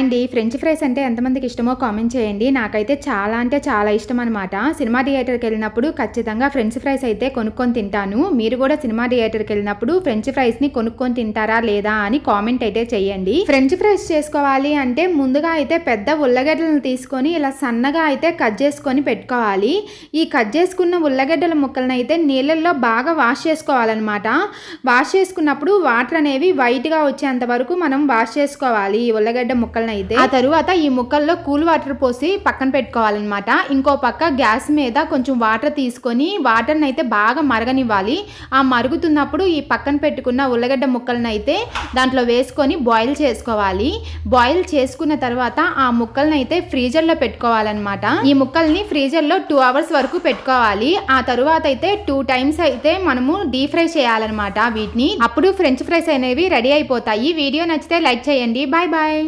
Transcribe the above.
అండి. French fries అంటే ఎంతమందికి ఇష్టమో కామెంట్ చేయండి. నాకైతే చాలా అంటే చాలా ఇష్టం అనమాట. సినిమా థియేటర్కి వెళ్ళినప్పుడు ఖచ్చితంగా ఫ్రెంచ్ ఫ్రైస్ అయితే కొనుక్కొని తింటాను. మీరు కూడా సినిమా థియేటర్కి వెళ్ళినప్పుడు ఫ్రెంచ్ ఫ్రైస్ని కొనుక్కొని తింటారా లేదా అని కామెంట్ అయితే చేయండి. ఫ్రెంచ్ ఫ్రైస్ చేసుకోవాలి అంటే ముందుగా అయితే పెద్ద ఉల్లగడ్డలను తీసుకొని ఇలా సన్నగా అయితే కట్ చేసుకొని పెట్టుకోవాలి. ఈ కట్ చేసుకున్న ఉల్లగడ్డల ముక్కలను అయితే నీళ్ళల్లో బాగా వాష్ చేసుకోవాలన్నమాట. వాష్ చేసుకున్నప్పుడు వాటర్ అనేవి వైట్గా వచ్చేంత వరకు మనం వాష్ చేసుకోవాలి ఈ ఉల్లగడ్డ ముక్కలను అయితే. ఆ తరువాత ఈ ముక్కల్లో కూల్ వాటర్ పోసి పక్కన పెట్టుకోవాలన్నమాట. ఇంకో పక్క గ్యాస్ మీద కొంచెం వాటర్ తీసుకొని వాటర్ని అయితే బాగా మరగనివ్వాలి. ఆ మరుగుతున్నప్పుడు ఈ పక్కన పెట్టుకున్న ఉల్లగడ్డ ముక్కలను అయితే దాంట్లో వేసుకొని బాయిల్ చేసుకోవాలి. బాయిల్ చేసుకున్న తర్వాత ఆ ముక్కలను అయితే ఫ్రీజర్లో పెట్టుకోవాలన్నమాట. ఈ ముక్కల్ని ఫ్రీజర్లో 2 అవర్స్ వరకు పెట్టుకోవాలి. ఆ తరువాత అయితే 2 టైమ్స్ అయితే మనము డీప్ ఫ్రై చేయాలన్నమాట వీటిని. అప్పుడు ఫ్రెంచ్ ఫ్రైస్ అనేవి రెడీ అయిపోతాయి. వీడియో నచ్చితే లైక్ చేయండి. Bye bye.